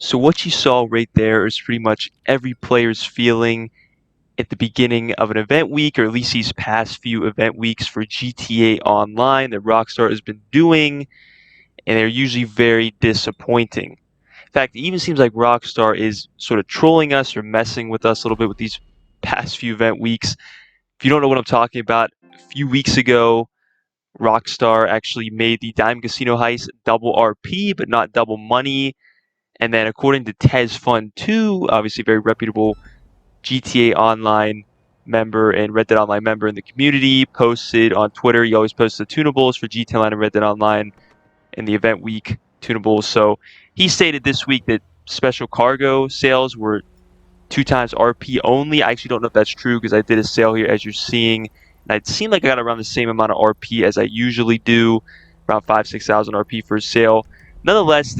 So what you saw right there is pretty much every player's feeling at the beginning of an event week, or at least these past few event weeks for GTA Online that Rockstar has been doing, and they're usually very disappointing. In fact, it even seems like Rockstar is sort of trolling us or messing with us a little bit with these past few event weeks. If you don't know what I'm talking about, a few weeks ago, Rockstar actually made the Dime Casino heist double RP, but not double money. And then according to Tez Fun 2, obviously very reputable GTA Online member and Red Dead Online member in the community, posted on Twitter. He always posts the tunables for GTA Online and Red Dead Online in the event week tunables. So he stated this week that special cargo sales were 2x RP only. I actually don't know if that's true because I did a sale here as you're seeing. And it seemed like I got around the same amount of RP as I usually do, around 5,000-6,000 RP for a sale. Nonetheless,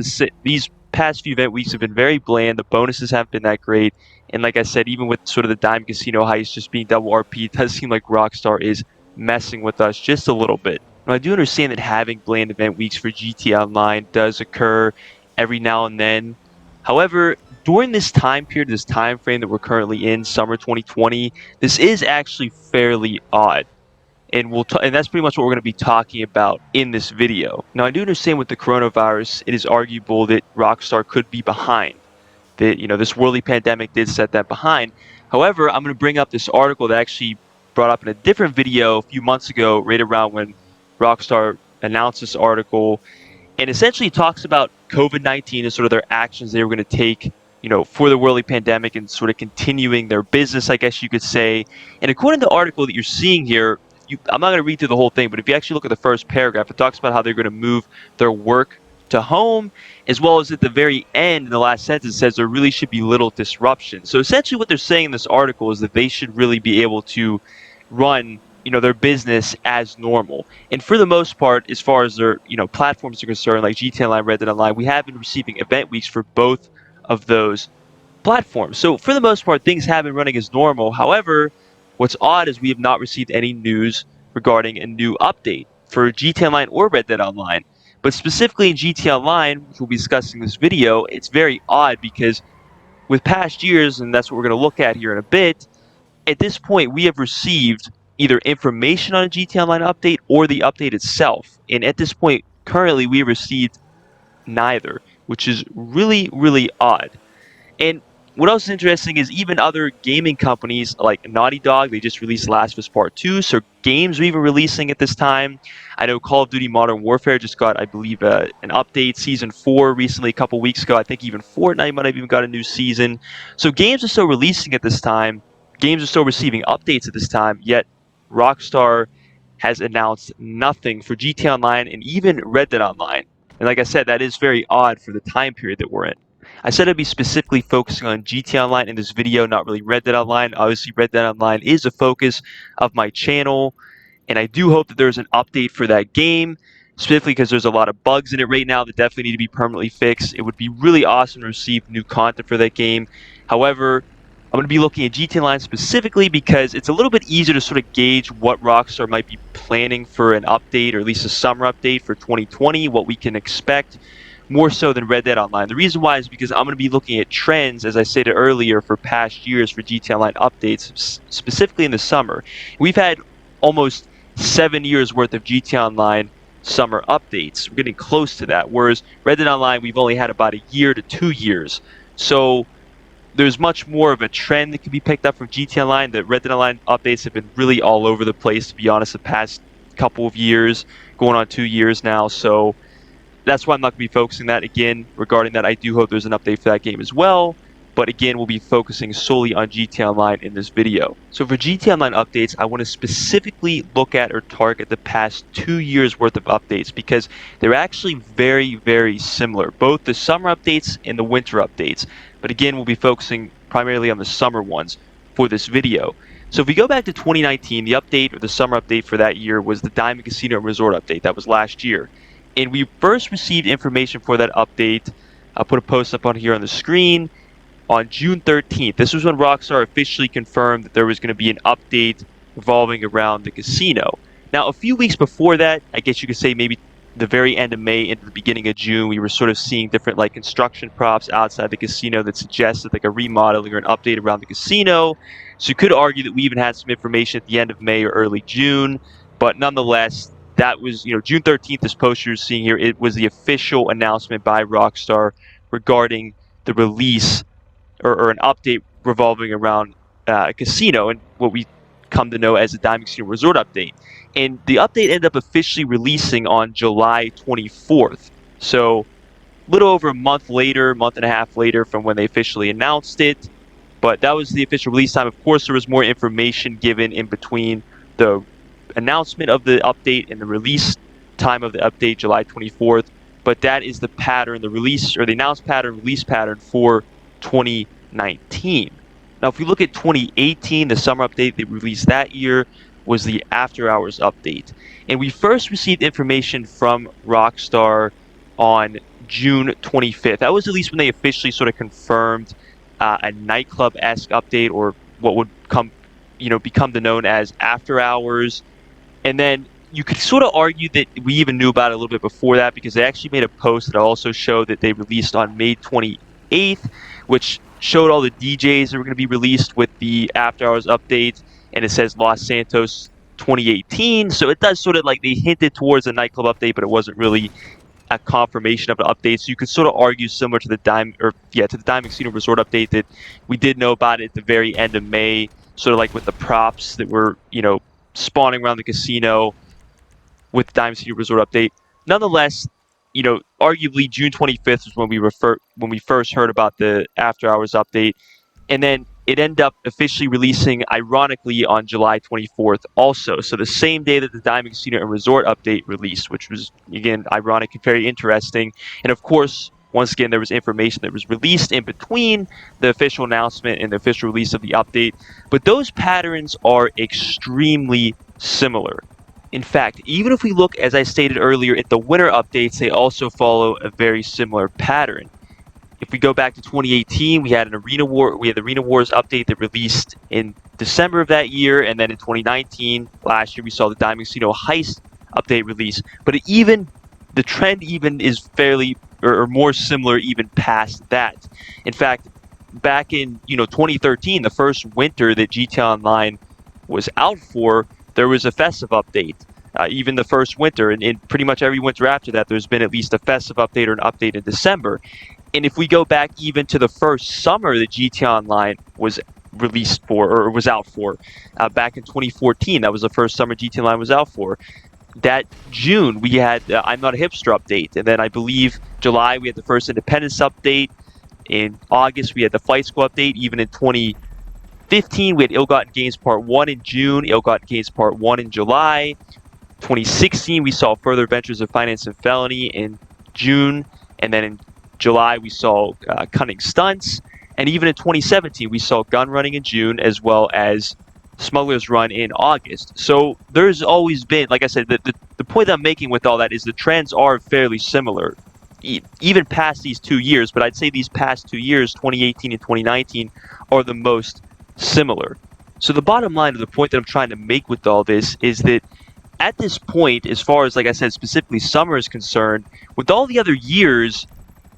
these past few event weeks have been very bland. The bonuses haven't been that great. And like I said, even with sort of the Dime Casino heist just being double RP, it does seem like Rockstar is messing with us just a little bit. Now, I do understand that having bland event weeks for GTA Online does occur every now and then. However, during this time period, this time frame that we're currently in, summer 2020, this is actually fairly odd. And and that's pretty much what we're going to be talking about in this video. Now, I do understand with the coronavirus, it is arguable that Rockstar could be behind. That, this worldly pandemic did set that behind. However, I'm going to bring up this article that actually brought up in a different video a few months ago, right around when Rockstar announced this article, and essentially talks about COVID-19 and sort of their actions they were going to take, for the worldly pandemic and sort of continuing their business, I guess you could say. And according to the article that you're seeing here, I'm not going to read through the whole thing, but if you actually look at the first paragraph, it talks about how they're going to move their work to home, as well as at the very end, in the last sentence, it says there really should be little disruption. So essentially what they're saying in this article is that they should really be able to run their business as normal. And for the most part, as far as their platforms are concerned, like GTA Online, Red Dead Online, we have been receiving event weeks for both of those platforms. So for the most part, things have been running as normal. However, what's odd is we have not received any news regarding a new update for GTA Online or Red Dead Online. But specifically in GTA Online, which we'll be discussing in this video, it's very odd because with past years, and that's what we're going to look at here in a bit, at this point, we have received either information on a GTA Online update or the update itself. And at this point, currently, we have received neither, which is really, really odd. And what else is interesting is even other gaming companies like Naughty Dog, they just released Last of Us Part 2, so games are even releasing at this time. I know Call of Duty Modern Warfare just got, I believe, an update, Season 4, recently, a couple weeks ago. I think even Fortnite might have even got a new season. So games are still releasing at this time. Games are still receiving updates at this time, yet Rockstar has announced nothing for GTA Online and even Red Dead Online. And like I said, that is very odd for the time period that we're in. I said I'd be specifically focusing on GTA Online in this video, not really Red Dead Online. Obviously, Red Dead Online is a focus of my channel, and I do hope that there's an update for that game, specifically because there's a lot of bugs in it right now that definitely need to be permanently fixed. It would be really awesome to receive new content for that game. However, I'm going to be looking at GTA Online specifically because it's a little bit easier to sort of gauge what Rockstar might be planning for an update, or at least a summer update for 2020, what we can expect, more so than Red Dead Online. The reason why is because I'm going to be looking at trends, as I stated earlier, for past years for GTA Online updates, specifically in the summer. We've had almost 7 years worth of GTA Online summer updates. We're getting close to that, whereas Red Dead Online, we've only had about a year to 2 years. So there's much more of a trend that can be picked up from GTA Online. The Red Dead Online updates have been really all over the place, to be honest, the past couple of years, going on 2 years now. So that's why I'm not going to be focusing that. Again, regarding that, I do hope there's an update for that game as well. But again, we'll be focusing solely on GTA Online in this video. So for GTA Online updates, I want to specifically look at or target the past 2 years worth of updates because they're actually very, very similar. Both the summer updates and the winter updates. But again, we'll be focusing primarily on the summer ones for this video. So if we go back to 2019, the update or the summer update for that year was the Diamond Casino and Resort update. That was last year. And we first received information for that update. I'll put a post up on here on the screen on June 13th. This was when Rockstar officially confirmed that there was going to be an update revolving around the casino. Now, a few weeks before that, I guess you could say maybe the very end of May into the beginning of June, we were sort of seeing different like construction props outside the casino that suggested like a remodeling or an update around the casino. So you could argue that we even had some information at the end of May or early June, but nonetheless, that was, June 13th, this poster you're seeing here, it was the official announcement by Rockstar regarding the release or an update revolving around a casino and what we come to know as the Diamond Casino Resort update. And the update ended up officially releasing on July 24th. So a little over a month later, month and a half later from when they officially announced it. But that was the official release time. Of course, there was more information given in between the announcement of the update and the release time of the update, July 24th. But that is the pattern, the release or the announced pattern, release pattern for 2019. Now, if we look at 2018, the summer update they released that year was the After Hours update. And we first received information from Rockstar on June 25th. That was at least when they officially sort of confirmed a nightclub-esque update, or what would become known as After Hours. And then you could sort of argue that we even knew about it a little bit before that, because they actually made a post that also showed that they released on May 28th, which showed all the DJs that were going to be released with the After Hours update, and it says Los Santos 2018. So it does sort of like they hinted towards a nightclub update, but it wasn't really a confirmation of an update. So you could sort of argue similar to the Diamond Casino Resort update that we did know about it at the very end of May, sort of like with the props that were, spawning around the casino with the Diamond Casino Resort update. Nonetheless, arguably June 25th was when we first heard about the After Hours update, and then it ended up officially releasing, ironically, on July 24th also. So the same day that the Diamond Casino and Resort update released, which was, again, ironic and very interesting. And of course, once again, there was information that was released in between the official announcement and the official release of the update. But those patterns are extremely similar. In fact, even if we look, as I stated earlier, at the winter updates, they also follow a very similar pattern. If we go back to 2018, we had the Arena Wars update that released in December of that year, and then in 2019, last year, we saw the Diamond Casino Heist update release. But the trend even is fairly or more similar even past that. In fact, back in 2013, the first winter that GTA Online was out for, there was a festive update. Even the first winter, and in pretty much every winter after that, there's been at least a festive update or an update in December. And if we go back even to the first summer that GTA Online was released for, or was out for, back in 2014, that was the first summer GTA Online was out for. That June, we had I'm Not a Hipster update. And then I believe July, we had the first Independence update. In August, we had the Flight School update. Even in 2015, we had Ill-Gotten Gains Part 1 in June, Ill-Gotten Gains Part 1 in July. 2016, we saw Further Adventures of Finance and Felony in June. And then in July, we saw Cunning Stunts. And even in 2017, we saw Gun Running in June, as well as Smuggler's Run in August. So there's always been, like I said, the point that I'm making with all that is the trends are fairly similar, even past these 2 years. But I'd say these past 2 years, 2018 and 2019, are the most similar. So the bottom line of the point that I'm trying to make with all this is that at this point, as far as, like I said, specifically summer is concerned, with all the other years,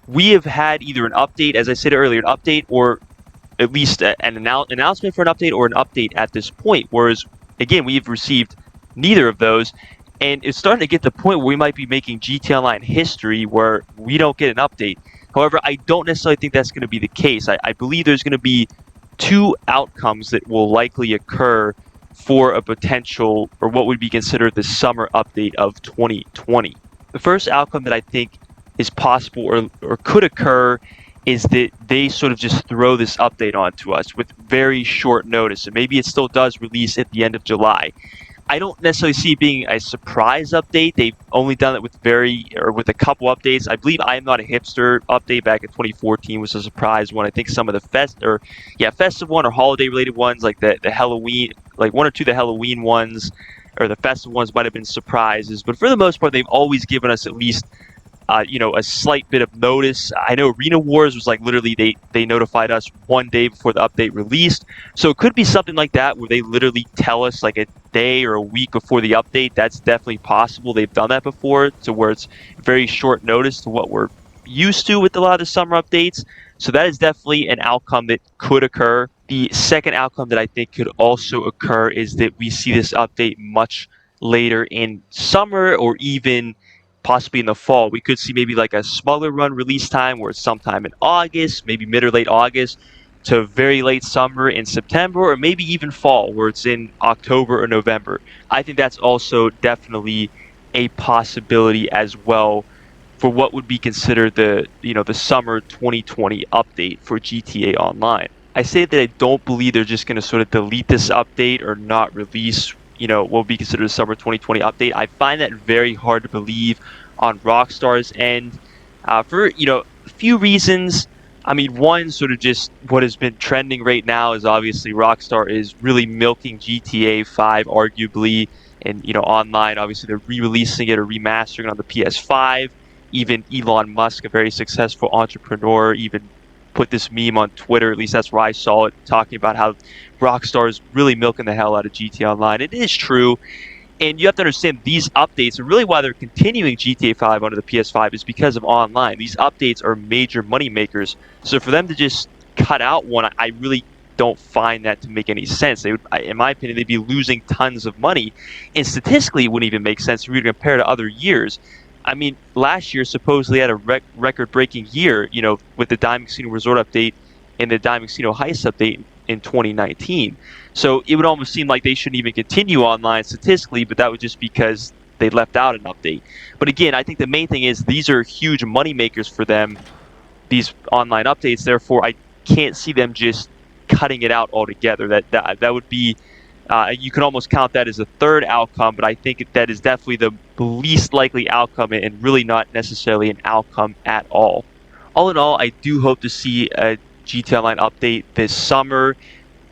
we have had either an update, as I said earlier, an update, or at least an announcement for an update, or an update at this point. Whereas, again, we've received neither of those. And it's starting to get to the point where we might be making GTA Online history where we don't get an update. However, I don't necessarily think that's going to be the case. I believe there's going to be two outcomes that will likely occur for a potential, or what would be considered the summer update of 2020. The first outcome that I think is possible or could occur is that they sort of just throw this update onto us with very short notice, and maybe it still does release at the end of July. I don't necessarily see it being a surprise update. They've only done it with a couple updates. I believe I'm Not a Hipster update back in 2014 was a surprise one. I think some of the festive one or holiday related ones, like the Halloween, like one or two of the Halloween ones or the festive ones might have been surprises. But for the most part, they've always given us at least a slight bit of notice. I know Arena Wars was like literally they notified us one day before the update released. So it could be something like that where they literally tell us like a day or a week before the update. That's definitely possible. They've done that before to where it's very short notice to what we're used to with a lot of the summer updates. So that is definitely an outcome that could occur. The second outcome that I think could also occur is that we see this update much later in summer or even possibly in the fall. We could see maybe like a smaller run release time where it's sometime in August, maybe mid or late August to very late summer in September, or maybe even fall where it's in October or November. I think that's also definitely a possibility as well for what would be considered the summer 2020 update for GTA Online. I say that I don't believe they're just going to sort of delete this update or not release what would be considered a summer 2020 update. I find that very hard to believe on Rockstar's end for a few reasons. I mean, one, sort of just what has been trending right now is obviously Rockstar is really milking GTA 5 arguably, and online obviously they're re-releasing it or remastering it on the PS5. Even Elon Musk, a very successful entrepreneur, even put this meme on Twitter, at least that's where I saw it, talking about how Rockstar is really milking the hell out of GTA Online. It is true. And you have to understand these updates, and really why they're continuing GTA 5 onto the PS5 is because of online. These updates are major money makers. So for them to just cut out one, I really don't find that to make any sense. They would, in my opinion, they'd be losing tons of money. And statistically, it wouldn't even make sense if you were to compare to other years. I mean, last year supposedly had a record-breaking year, with the Diamond Casino Resort update and the Diamond Casino Heist update in 2019. So it would almost seem like they shouldn't even continue online statistically, but that was just because they left out an update. But again, I think the main thing is these are huge money makers for them, these online updates. Therefore, I can't see them just cutting it out altogether. That would be you can almost count that as a third outcome, but I think that is definitely the least likely outcome and really not necessarily an outcome at all. All in all, I do hope to see a GTA Online update this summer,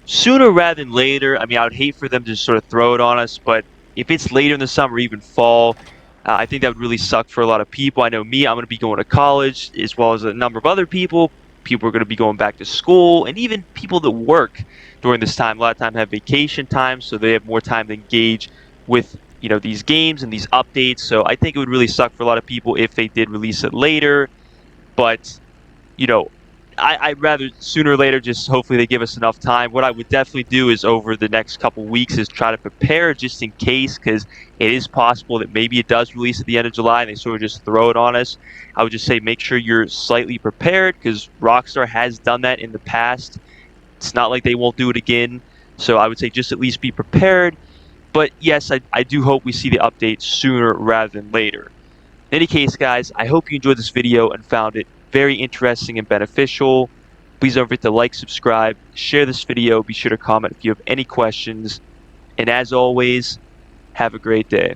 sooner rather than later. I mean, I would hate for them to sort of throw it on us, but if it's later in the summer, even fall, I think that would really suck for a lot of people. I know me, I'm going to be going to college, as well as a number of other people. People are going to be going back to school, and even people that work during this time. A lot of time have vacation time, so they have more time to engage with these games and these updates. So I think it would really suck for a lot of people if they did release it later. But you know, I'd rather sooner or later just hopefully they give us enough time. What I would definitely do is over the next couple weeks is try to prepare just in case, because it is possible that maybe it does release at the end of July and they sort of just throw it on us. I would just say make sure you're slightly prepared, because Rockstar has done that in the past. It's not like they won't do it again. So I would say just at least be prepared. But yes, I do hope we see the update sooner rather than later. In any case, guys, I hope you enjoyed this video and found it very interesting and beneficial. Please don't forget to like, subscribe, share this video. Be sure to comment if you have any questions. And as always, have a great day.